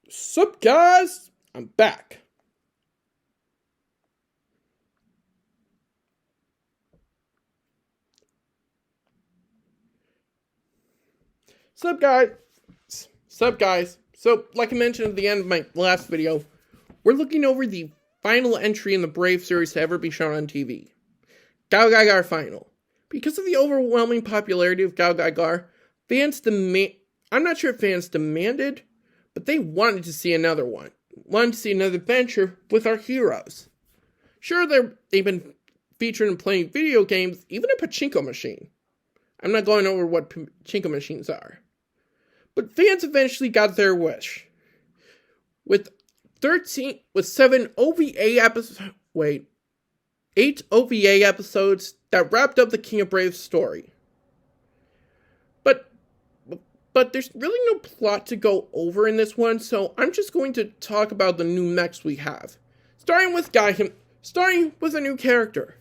Sup guys, I'm back. Sup guys, So like I mentioned at the end of my last video, we're looking over the final entry in the Brave series to ever be shown on TV. GaoGaiGar Final. Because of the overwhelming popularity of GaoGaiGar, I'm not sure if fans demanded, but they wanted to see another one. Wanted to see another adventure with our heroes. Sure, they've been featured in playing video games, even a pachinko machine. I'm not going over what pachinko machines are. But fans eventually got their wish. With 8 OVA episodes that wrapped up the King of Braves story. But there's really no plot to go over in this one, so I'm just going to talk about the new mechs we have. Starting with a new character.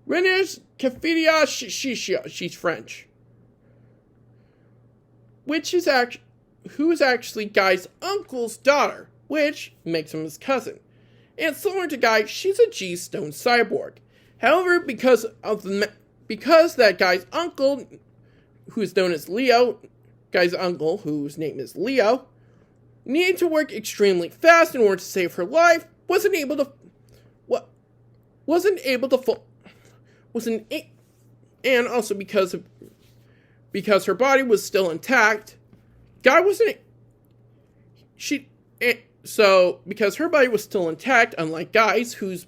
René's Kafidia Shisha, she's French. Who is actually Guy's uncle's daughter, which makes him his cousin. And similar to Guy, she's a G-Stone cyborg. However, because that Guy's uncle, who's known as Leo, Guy's uncle, whose name is Leo, needed to work extremely fast in order to save her life, and also because her body was still intact, because her body was still intact, unlike Guy's, who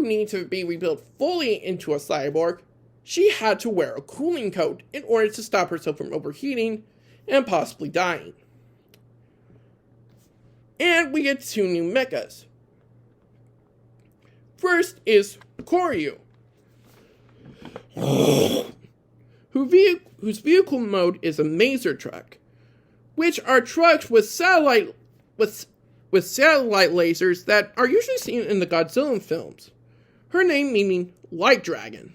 need to be rebuilt fully into a cyborg, she had to wear a cooling coat in order to stop herself from overheating and possibly dying. And we get 2 new mechas. First is Koryu, whose vehicle mode is a maser truck, which are trucks with satellite lasers that are usually seen in the Godzilla films. Her name meaning Light Dragon.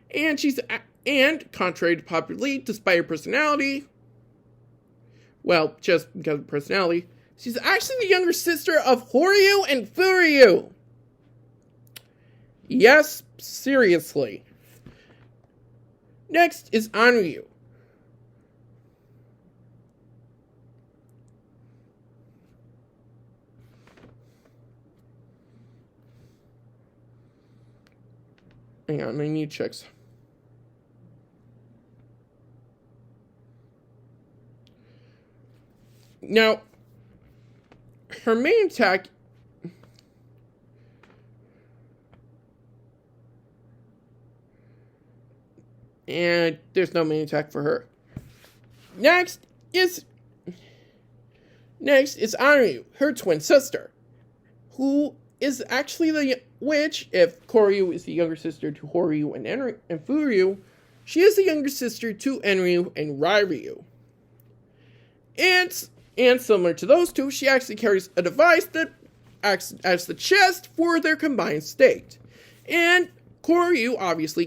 And contrary to popular belief, despite her personality, well, just because of personality, she's actually the younger sister of Horyu and Furyu. Yes, seriously. Next is Anryu. Hang on, I need checks. Now, her main attack and there's no main attack for her. Next is Anryu, her twin sister, who is actually if Koryu is the younger sister to Horyu and Furyu, she is the younger sister to Enryu and Ryryu. And similar to those two, she actually carries a device that acts as the chest for their combined state. And Koryu obviously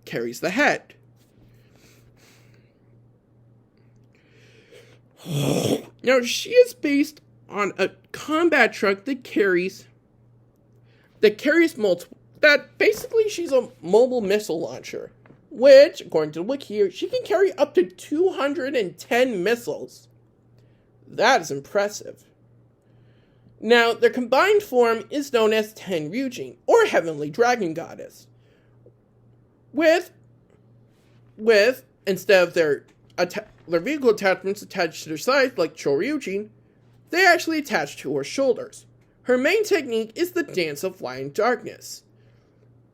carries the head. Now, she is based on a combat truck that basically she's a mobile missile launcher, which, according to the wiki here, she can carry up to 210 missiles. That is impressive. Now, their combined form is known as Tenryujin, or Heavenly Dragon Goddess. With instead of their vehicle attachments attached to their sides like Choryujin, they actually attach to her shoulders. Her main technique is the Dance of Light and Darkness.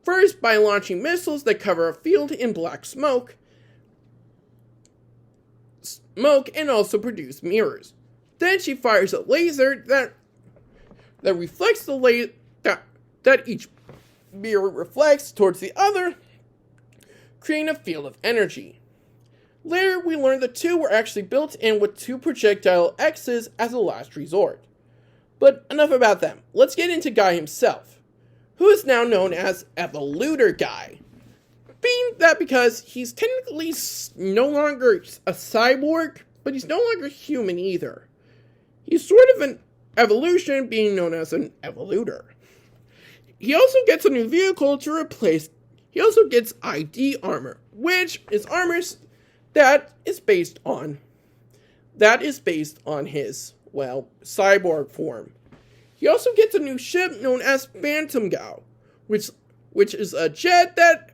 First, by launching missiles that cover a field in black smoke and also produce mirrors. Then she fires a laser that reflects the light that each mirror reflects towards the other, creating a field of energy. Later, we learned the two were actually built in with 2 projectile X's as a last resort. But enough about them. Let's get into Guy himself, who is now known as Evolutor Guy. Being that because he's technically no longer a cyborg, but he's no longer human either. He's sort of an evolution, being known as an evolutor. He also gets a new vehicle to replace. He also gets ID armor, which is armor that is based on his, cyborg form. He also gets a new ship known as Phantom Gao, which is a jet that,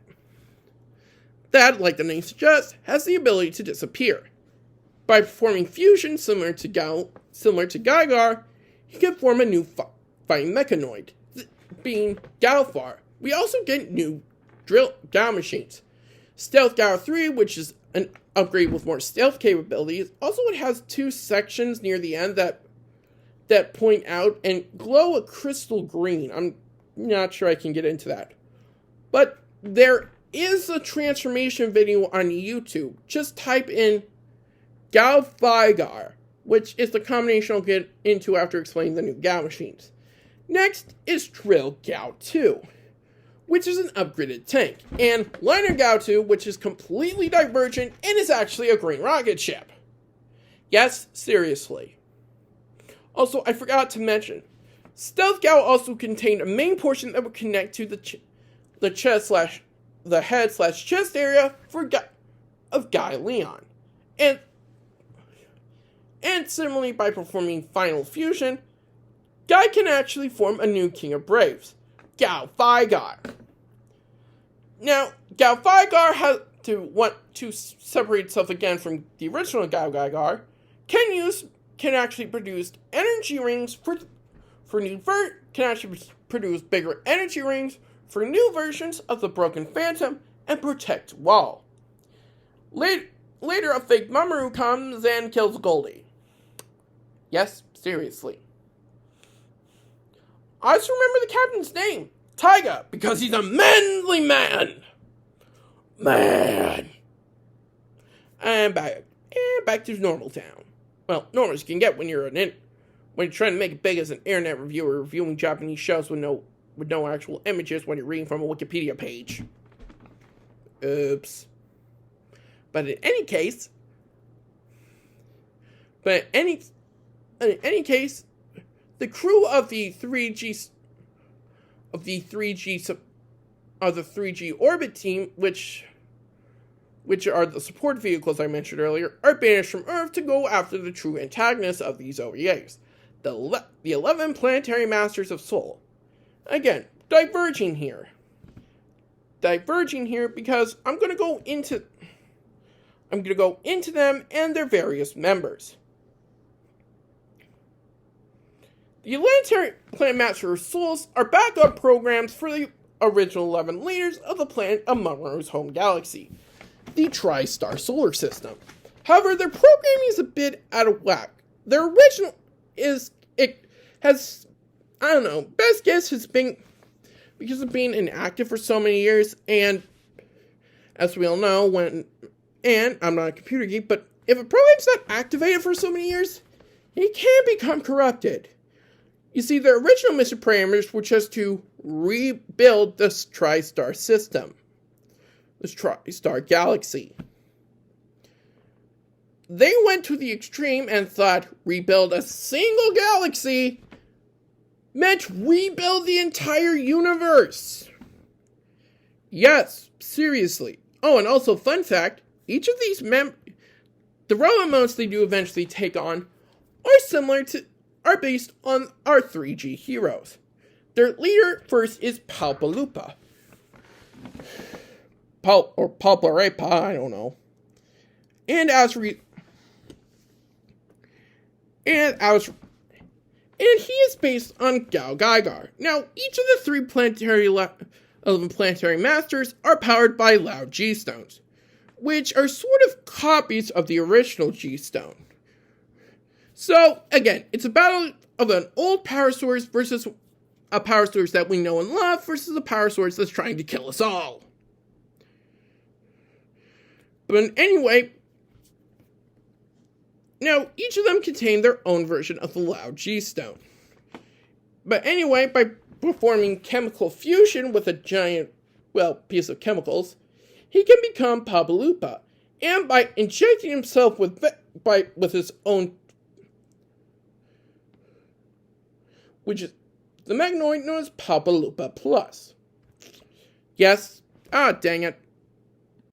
like the name suggests, has the ability to disappear. By performing fusion similar to GaoGaiGar, he can form a new fighting mechanoid, being Gaofar. We also get new drill Gao machines. Stealth Gao 3, which is an upgrade with more stealth capabilities. Also, it has two sections near the end that point out and glow a crystal green. I'm not sure I can get into that. But there is a transformation video on YouTube. Just type in GaoGaiGar, which is the combination I'll get into after explaining the new Gao machines. Next is Drill Gao 2, which is an upgraded tank, and Liner Gao 2, which is completely divergent and is actually a green rocket ship. Yes, seriously. Also, I forgot to mention, Stealth Gao also contained a main portion that would connect to the head/chest area of Guy Leon. And similarly, by performing final fusion, Guy can actually form a new King of Braves, GaoGaiGar. Now, GaoGaiGar has to separate itself again from the original GaoGaiGar, can actually produce energy rings can actually produce bigger energy rings for new versions of the Broken Phantom and Protect Wall. Later, a fake Mamoru comes and kills Goldie. Yes, seriously. I just remember the captain's name, Taiga, because he's a manly man. And back to normal town. Well, normal as you can get when you're trying to make it big as an internet reviewer reviewing Japanese shows with no actual images when you're reading from a Wikipedia page. Oops. But in any case, the crew of the 3G orbit team, which are the support vehicles I mentioned earlier, are banished from Earth to go after the true antagonists of these OVAs, the 11 planetary masters of Seoul. Again, diverging here because I'm going to go into them and their various members. The Planet Master of Souls are backup programs for the original 11 leaders of the planet of Mamoru's home galaxy, the Tri-Star Solar System. However, their programming is a bit out of whack. Their original best guess has been because of being inactive for so many years, and as we all know, and I'm not a computer geek, but if a program's not activated for so many years, it can become corrupted. You see, their original mission parameters were just to rebuild this Tri-Star system, this Tri-Star galaxy. They went to the extreme and thought rebuild a single galaxy meant rebuild the entire universe. Yes, seriously. Oh, and also, fun fact, each of these the relevant modes they do eventually take on are based on our 3G heroes. Their leader first is Palpalupa. Palparepa, I don't know. And he is based on GaoGaiGar. Now, each of the three planetary masters are powered by loud G-stones, which are sort of copies of the original G-stone. So, again, it's a battle of an old power source versus a power source that we know and love versus a power source that's trying to kill us all. But anyway, now each of them contain their own version of the loud G-stone. But anyway, performing chemical fusion with a giant, piece of chemicals, he can become Papalupa. And by injecting himself with his own, which is the Magnoid known as Papalupa Plus. Yes, dang it.